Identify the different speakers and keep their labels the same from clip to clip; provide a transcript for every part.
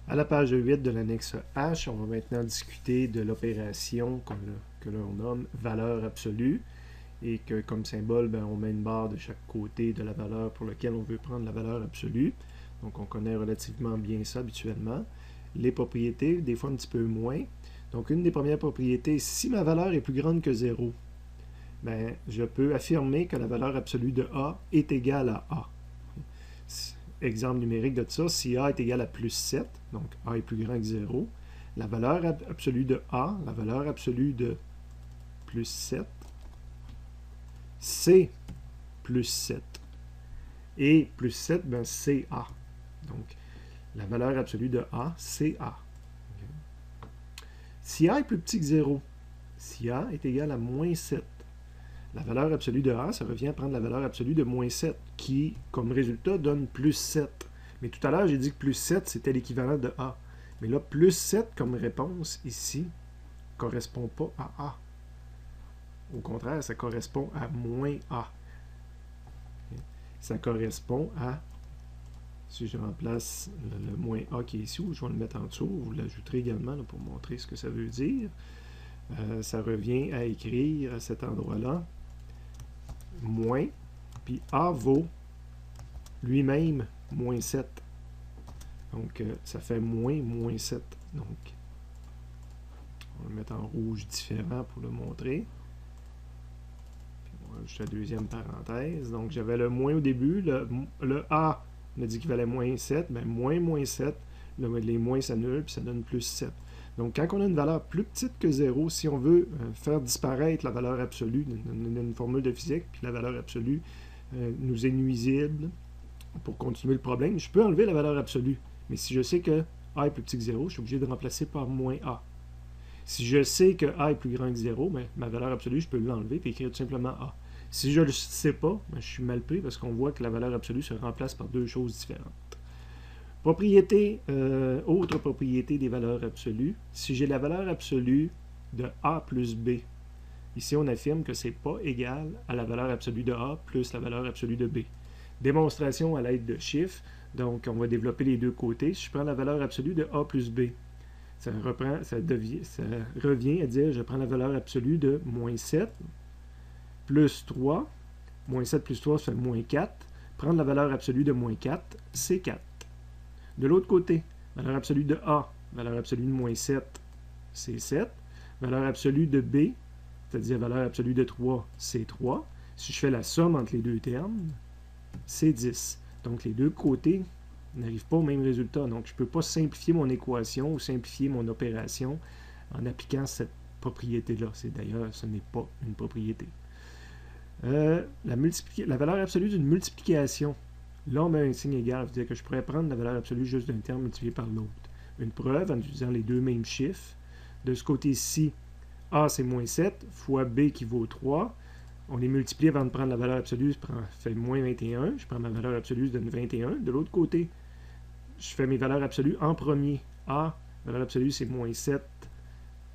Speaker 1: À la page 8 de l'annexe H, on va maintenant discuter de l'opération que l'on nomme valeur absolue et que comme symbole, on met une barre de chaque côté de la valeur pour laquelle on veut prendre la valeur absolue. Donc on connaît relativement bien ça habituellement. Les propriétés, des fois un petit peu moins. Donc une des premières propriétés, si ma valeur est plus grande que 0, je peux affirmer que la valeur absolue de A est égale à A. Exemple numérique de ça, si A est égal à plus 7, donc A est plus grand que 0, la valeur absolue de A, la valeur absolue de plus 7, c'est plus 7. Et plus 7, c'est A. Donc, la valeur absolue de A, c'est A. Okay. Si A est plus petit que 0, si A est égal à moins 7, la valeur absolue de A, ça revient à prendre la valeur absolue de moins 7, qui, comme résultat, donne plus 7. Mais tout à l'heure, j'ai dit que plus 7, c'était l'équivalent de A. Mais là, plus 7 comme réponse, ici, ne correspond pas à A. Au contraire, ça correspond à moins A. Ça correspond à, si je remplace le moins A qui est ici, ou je vais le mettre en dessous, vous l'ajouterez également là, pour montrer ce que ça veut dire. Ça revient à écrire à cet endroit-là, moins, puis A vaut lui-même moins 7. Donc, ça fait moins 7. Donc, on va le mettre en rouge différent pour le montrer. Puis on va ajouter la deuxième parenthèse. Donc, j'avais le moins au début. Le A me dit qu'il valait moins 7. Moins 7, les moins s'annulent, puis ça donne plus 7. Donc, quand on a une valeur plus petite que 0, si on veut faire disparaître la valeur absolue d'une formule de physique, puis la valeur absolue nous est nuisible, pour continuer le problème, je peux enlever la valeur absolue. Mais si je sais que A est plus petit que 0, je suis obligé de remplacer par moins A. Si je sais que A est plus grand que 0, ma valeur absolue, je peux l'enlever et écrire tout simplement A. Si je ne le sais pas, je suis mal pris parce qu'on voit que la valeur absolue se remplace par deux choses différentes. Autre propriété des valeurs absolues. Si j'ai la valeur absolue de A plus B, ici on affirme que ce n'est pas égal à la valeur absolue de A plus la valeur absolue de B. Démonstration à l'aide de chiffres. Donc, on va développer les deux côtés. Si je prends la valeur absolue de A plus B, ça revient à dire, je prends la valeur absolue de moins 7 plus 3. Moins 7 plus 3, ça fait moins 4. Prendre la valeur absolue de moins 4, c'est 4. De l'autre côté, valeur absolue de A, valeur absolue de moins 7, c'est 7. Valeur absolue de B, c'est-à-dire valeur absolue de 3, c'est 3. Si je fais la somme entre les deux termes, c'est 10. Donc, les deux côtés n'arrivent pas au même résultat. Donc, je ne peux pas simplifier mon équation ou simplifier mon opération en appliquant cette propriété-là. D'ailleurs, ce n'est pas une propriété. La valeur absolue d'une multiplication. Là, on met un signe égal. Ça veut dire que je pourrais prendre la valeur absolue juste d'un terme multiplié par l'autre. Une preuve en utilisant les deux mêmes chiffres. De ce côté-ci, A, c'est moins 7, fois B qui vaut 3. On les multiplie avant de prendre la valeur absolue, ça fait moins 21. Je prends ma valeur absolue, ça donne 21. De l'autre côté, je fais mes valeurs absolues en premier. A, valeur absolue, c'est moins 7,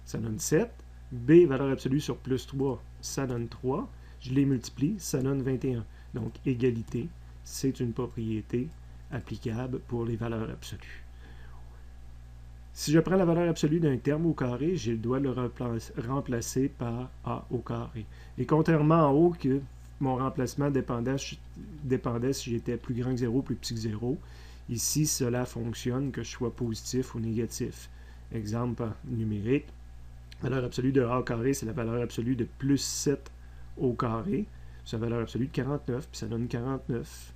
Speaker 1: ça donne 7. B, valeur absolue sur plus 3, ça donne 3. Je les multiplie, ça donne 21. Donc, égalité, c'est une propriété applicable pour les valeurs absolues. Si je prends la valeur absolue d'un terme au carré, je dois le remplacer par A au carré. Et contrairement en haut, que mon remplacement dépendait si j'étais plus grand que 0, plus petit que 0, ici, cela fonctionne que je sois positif ou négatif. Exemple numérique, valeur absolue de A au carré, c'est la valeur absolue de plus 7 au carré. C'est la valeur absolue de 49, puis ça donne 49.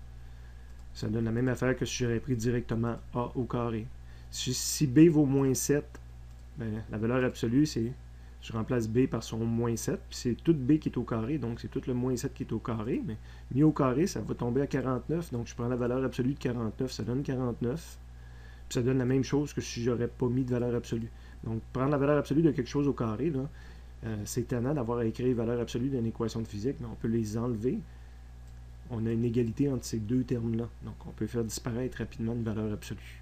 Speaker 1: Ça donne la même affaire que si j'aurais pris directement A au carré. Si B vaut moins 7, la valeur absolue, c'est je remplace B par son moins 7, puis c'est tout B qui est au carré, donc c'est tout le moins 7 qui est au carré, mais mis au carré, ça va tomber à 49, donc je prends la valeur absolue de 49, ça donne 49, puis ça donne la même chose que si j'aurais pas mis de valeur absolue. Donc, prendre la valeur absolue de quelque chose au carré, c'est étonnant d'avoir à écrire les valeurs absolues d'une équation de physique, mais on peut les enlever. On a une égalité entre ces deux termes-là, donc on peut faire disparaître rapidement une valeur absolue.